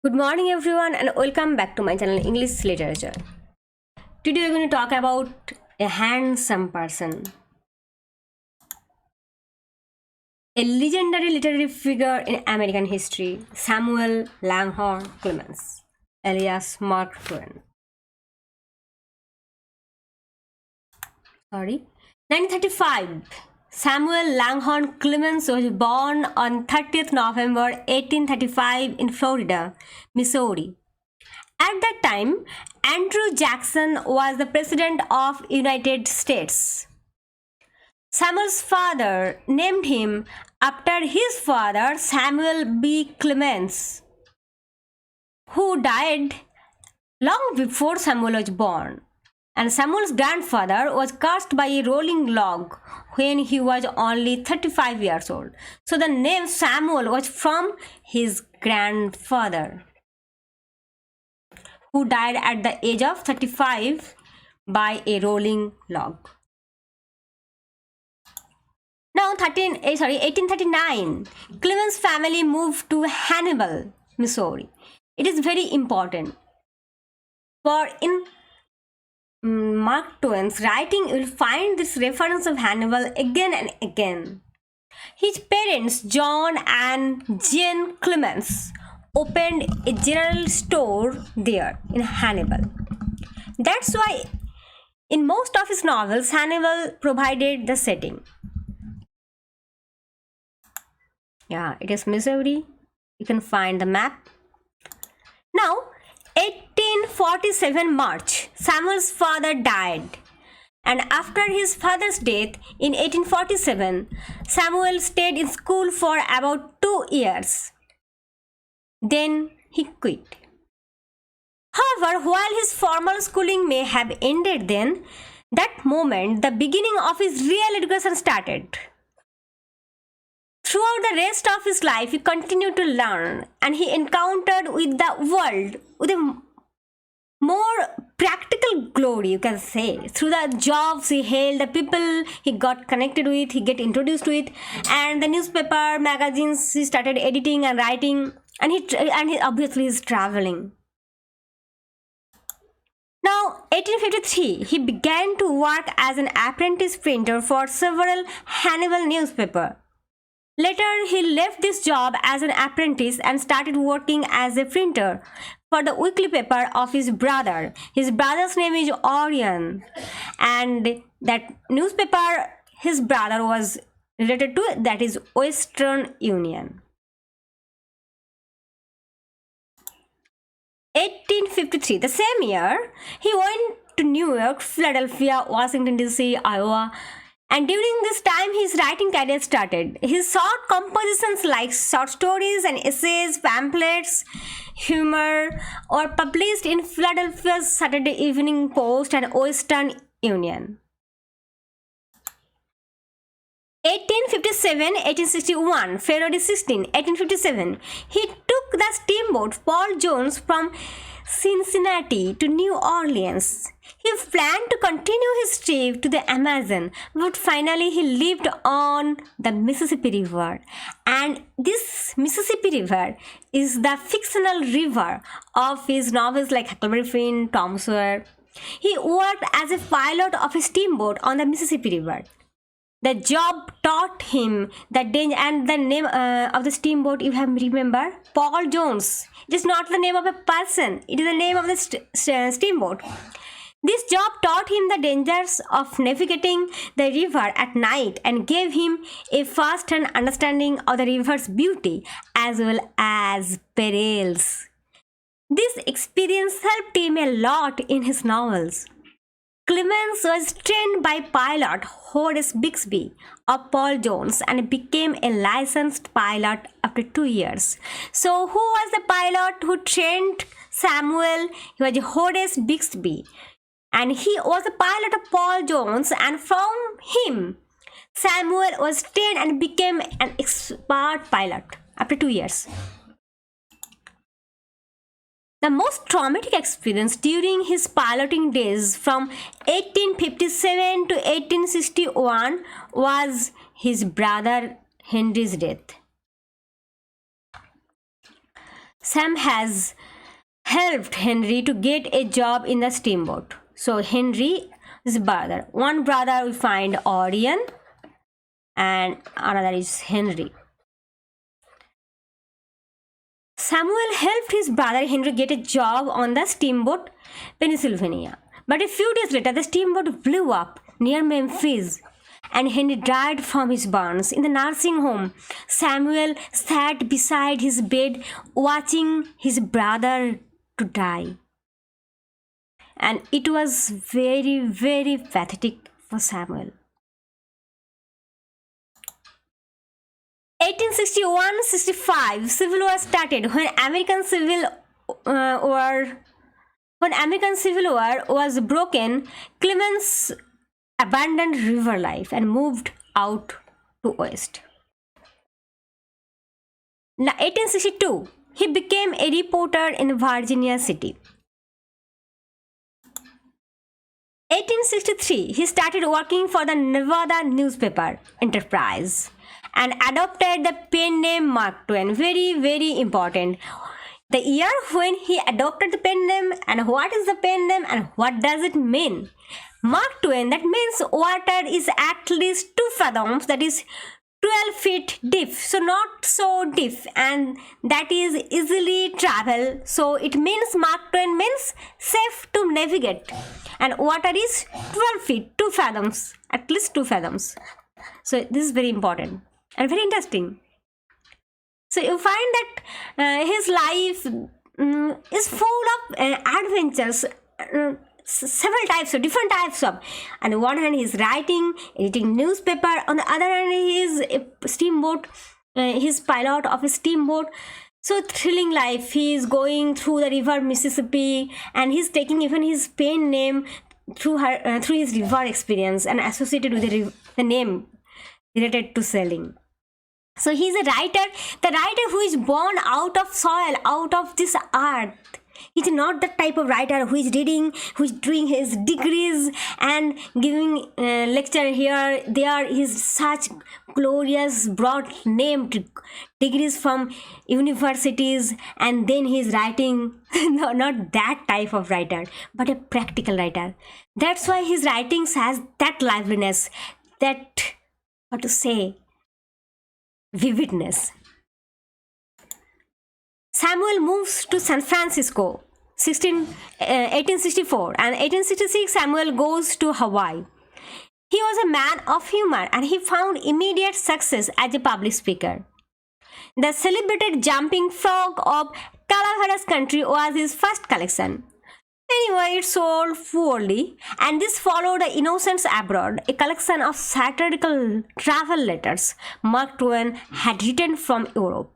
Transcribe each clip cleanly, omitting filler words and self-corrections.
Good morning everyone and welcome back to my channel English Literature. Today we're going to talk about a handsome person, a legendary literary figure in American history, Samuel Langhorne Clemens alias Mark Twain. 1935. Samuel Langhorne Clemens was born on 30th November 1835 in Florida, Missouri. At that time, Andrew Jackson was the President of United States. Samuel's father named him after his father Samuel B. Clemens, who died long before Samuel was born. And Samuel's grandfather was cast by a rolling log when he was only 35 years old. So the name Samuel was from his grandfather, who died at the age of 35 by a rolling log. Now 1839, Clemens' family moved to Hannibal, Missouri. It is very important, for in Mark Twain's writing you will find this reference of Hannibal again and again. His parents, John and Jane Clemens, opened a general store there in Hannibal. That's why in most of his novels, Hannibal provided the setting. Yeah, it is Missouri. You can find the map. Now, 1847 March, Samuel's father died. And after his father's death in 1847, Samuel stayed in school for about 2 years. Then he quit. However, while his formal schooling may have ended then, that moment, the beginning of his real education started. Throughout the rest of his life, he continued to learn, and he encountered with the world with a more practical glory, you can say, through the jobs he held, the people he got connected with, he get introduced with, and the newspaper, magazines he started editing and writing, and he obviously is traveling. Now, 1853, he began to work as an apprentice printer for several Hannibal newspapers. Later, he left this job as an apprentice and started working as a printer for the weekly paper of his brother. His brother's name is Orion, and that newspaper his brother was related to, that is Western Union. 1853, the same year, he went to New York, Philadelphia, Washington DC, Iowa, and during this time his writing career started. His short compositions like short stories and essays, pamphlets, humor were published in Philadelphia's Saturday Evening Post and Western Union. 1857-1861, February 16, 1857, he took the steamboat Paul Jones from Cincinnati to New Orleans. He planned to continue his trip to the Amazon, but finally he lived on the Mississippi River. And this Mississippi River is the fictional river of his novels like Huckleberry, Tom Sawyer. He worked as a pilot of a steamboat on the Mississippi River. The job taught him the danger, and the name of the steamboat, you have remember, Paul Jones. It is not the name of a person, it is the name of the steamboat. This job taught him the dangers of navigating the river at night and gave him a first-hand understanding of the river's beauty as well as perils. This experience helped him a lot in his novels. Clemens was trained by pilot Horace Bixby of Paul Jones and became a licensed pilot after 2 years. So who was the pilot who trained Samuel? He was Horace Bixby, and he was a pilot of Paul Jones, and from him Samuel was trained and became an expert pilot after 2 years. The most traumatic experience during his piloting days from 1857 to 1861 was his brother Henry's death. Sam has helped Henry to get a job in the steamboat. So Henry is brother. One brother we find Orion and another is Henry. Samuel helped his brother Henry get a job on the steamboat Pennsylvania. But a few days later, the steamboat blew up near Memphis and Henry died from his burns. In the nursing home, Samuel sat beside his bed watching his brother to die. And it was very, very pathetic for Samuel. 1861-65 Civil War started. When American Civil War was broken, Clemens abandoned river life and moved out to west. Now, 1862, he became a reporter in Virginia City. 1863, he started working for the Nevada newspaper Enterprise and adopted the pen name Mark Twain. Very, very important. The year when he adopted the pen name and what is the pen name and what does it mean? Mark Twain, that means water is at least 2 fathoms, that is 12 feet deep, so not so deep, and that is easily travel. So it means Mark Twain means safe to navigate, and water is 12 feet, 2 fathoms, at least 2 fathoms. So this is very important and very interesting. So you find that his life is full of adventures, several types of different types of. On the one hand, he is writing, editing newspaper. On the other hand, he is a steamboat. He's pilot of a steamboat. So thrilling life. He is going through the river Mississippi, and he's taking even his pen name through his river experience and associated with the name related to sailing. So he's a writer, the writer who is born out of soil, out of this earth. He's not the type of writer who is reading, who is doing his degrees and giving lecture here, there. He's such glorious, broad named degrees from universities, and then he's writing. No, not that type of writer, but a practical writer. That's why his writings has that liveliness, that, what to say, vividness. Samuel moves to San Francisco, 1864, and 1866 Samuel goes to Hawaii. He was a man of humor and he found immediate success as a public speaker. The celebrated Jumping Frog of Calaveras Country was his first collection. Anyway, it sold poorly, and this followed The Innocents Abroad, a collection of satirical travel letters Mark Twain had written from Europe.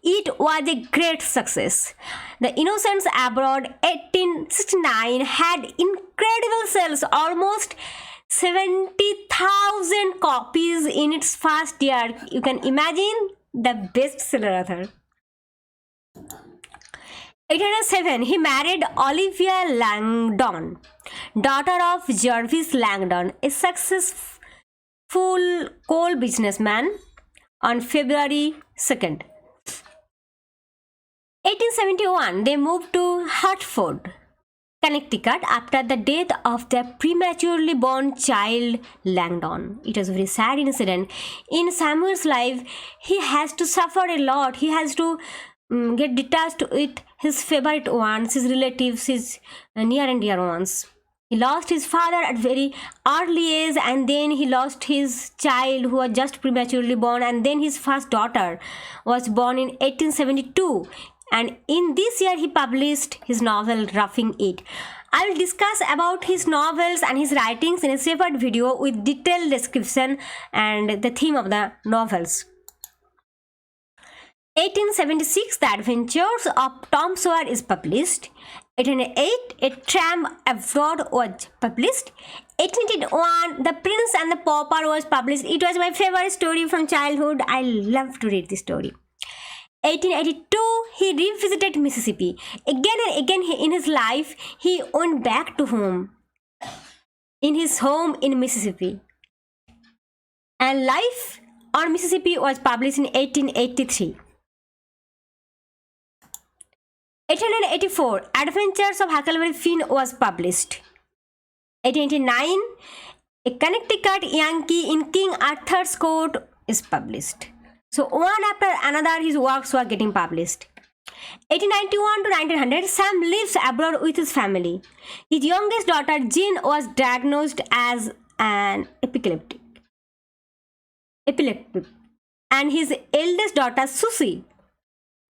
It was a great success. The Innocents Abroad 1869 had incredible sales, almost 70,000 copies in its first year. You can imagine the bestseller author. 1807, he married Olivia Langdon, daughter of Jervis Langdon, a successful coal businessman, on February 2nd. 1871, they moved to Hartford, Connecticut after the death of their prematurely born child Langdon. It was a very sad incident. In Samuel's life, he has to suffer a lot. He has to get detached with his favorite ones, his relatives, his near and dear ones. He lost his father at very early age, and then he lost his child who was just prematurely born, and then his first daughter was born in 1872. And in this year, he published his novel Roughing It. I will discuss about his novels and his writings in a separate video with detailed description and the theme of the novels. 1876, The Adventures of Tom Sawyer is published. 1808, A Tramp Abroad was published. 1881, The Prince and the Pauper was published. It was my favorite story from childhood. I love to read this story. 1882, he revisited Mississippi. Again and again in his life, he went back to home, in his home in Mississippi. And Life on Mississippi was published in 1883. 1884, Adventures of Huckleberry Finn was published. 1889, A Connecticut Yankee in King Arthur's Court is published. So one after another his works were getting published. 1891 to 1900, Sam lives abroad with his family. His youngest daughter Jean was diagnosed as an epileptic, and his eldest daughter Susie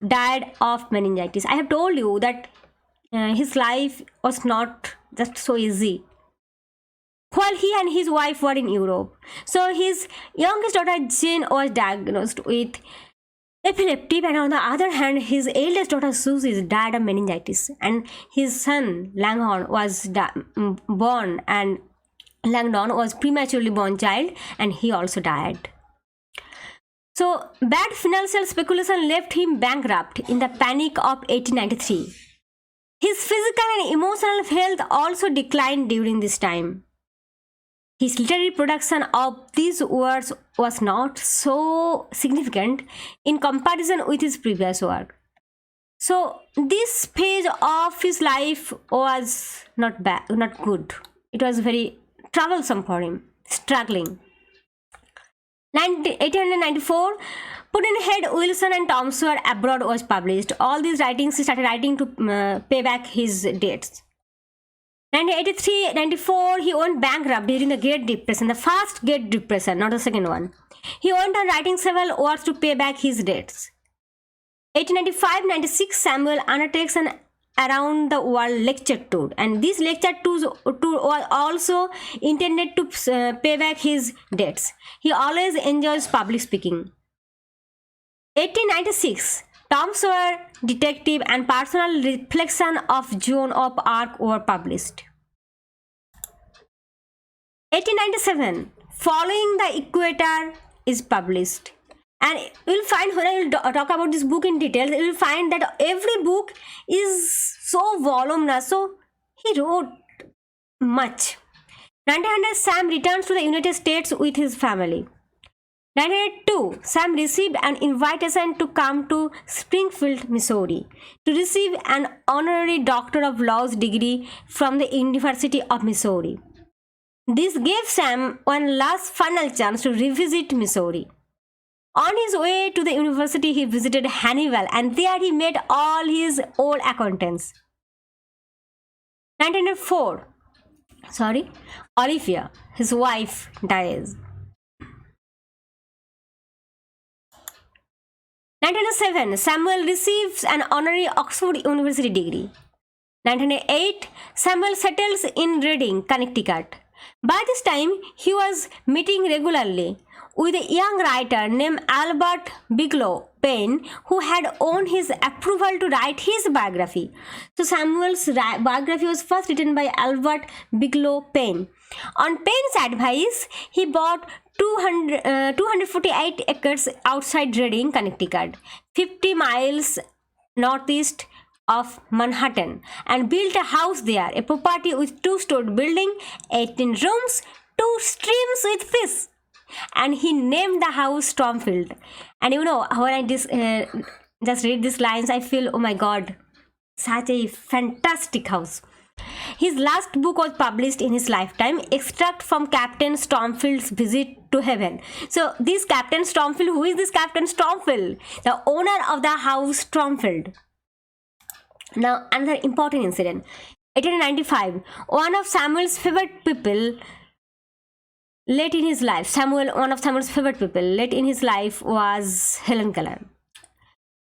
died of meningitis. I have told you that his life was not just so easy while he and his wife were in Europe. So his youngest daughter Jean was diagnosed with epilepsy, and on the other hand his eldest daughter Susie died of meningitis, and his son Langhorne was born, and Langdon was prematurely born child, and he also died. So bad financial speculation left him bankrupt in the panic of 1893. His physical and emotional health also declined during this time. His literary production of these words was not so significant in comparison with his previous work. So this phase of his life was not good. It was very troublesome for him, struggling. 1894, Pudd'nhead, Wilson and Tom Sawyer Abroad was published. All these writings he started writing to pay back his debts. 1983-94, he went bankrupt during the Great Depression, the first Great Depression, not the second one. He went on writing several works to pay back his debts. 1895-96, Samuel undertakes an around the world lecture tour, and this lecture tour was also intended to pay back his debts. He always enjoys public speaking. 1896, Tom Sawyer Detective and Personal Reflection of Joan of Arc were published. 1897, Following the Equator is published. And you will find, when I will talk about this book in detail, you will find that every book is so voluminous. So he wrote much. 1900, Sam returns to the United States with his family. 1902, Sam received an invitation to come to Springfield, Missouri, to receive an honorary Doctor of Laws degree from the University of Missouri. This gave Sam one last final chance to revisit Missouri. On his way to the university, he visited Hannibal, and there he met all his old acquaintances. 1904, Olivia, his wife, dies. 1907, Samuel receives an honorary Oxford University degree. 1908, Samuel settles in Reading, Connecticut. By this time, he was meeting regularly with a young writer named Albert Bigelow Payne, who had won his approval to write his biography. So Samuel's biography was first written by Albert Bigelow Payne. On Payne's advice, he bought 248 acres outside Reading, Connecticut, 50 miles northeast of Manhattan, and built a house there, a property with 2-story building, 18 rooms, 2 streams with fish. And he named the house Stormfield. And you know, when I just read these lines, I feel, oh my God, such a fantastic house. His last book was published in his lifetime, Extract from Captain Stormfield's Visit to Heaven. So this Captain Stormfield, who is this Captain Stormfield? The owner of the house Stormfield. Now, another important incident. 1895, one of Samuel's favorite people late in his life, one of Samuel's favorite people late in his life was Helen Keller.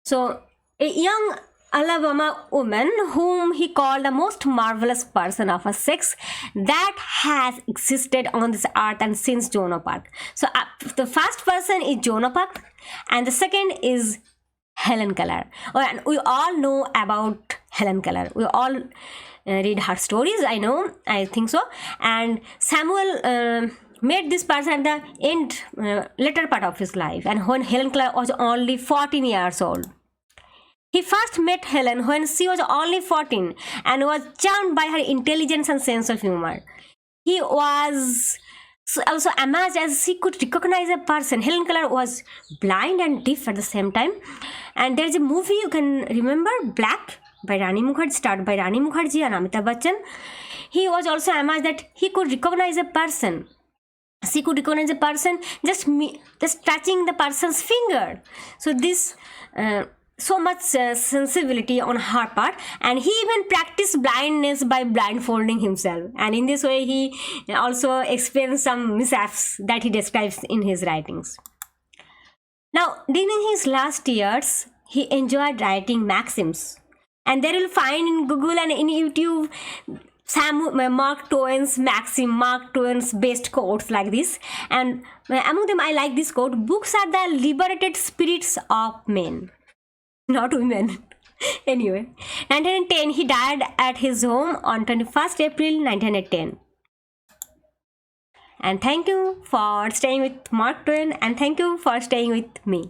So, a young Alabama woman whom he called the most marvelous person of her sex that has existed on this earth and since Joan of Arc. So, the first person is Joan of Arc, and the second is Helen Keller. And we all know about Helen Keller. We all read her stories, I think so. And Samuel met this person at the end, later part of his life, and when Helen Keller was only 14 years old. He first met Helen when she was only 14 and was charmed by her intelligence and sense of humor. He was also amazed as he could recognize a person. Helen Keller was blind and deaf at the same time. And there's a movie you can remember, by Rani Mukherjee, started by Rani Mukherjee and Amitabh Bachchan. He was also amazed that he could recognize a person. She could recognize a person just touching the person's finger. So this so much sensibility on her part, and he even practiced blindness by blindfolding himself, and in this way he also experienced some mishaps that he describes in his writings. Now, during his last years, he enjoyed writing maxims, and there you'll find in Google and in YouTube Mark Twain's maxim, Mark Twain's best quotes like this, and among them I like this quote: "Books are the liberated spirits of men, not women." Anyway, 1910, he died at his home on 21st April 1910. And thank you for staying with Mark Twain, and thank you for staying with me.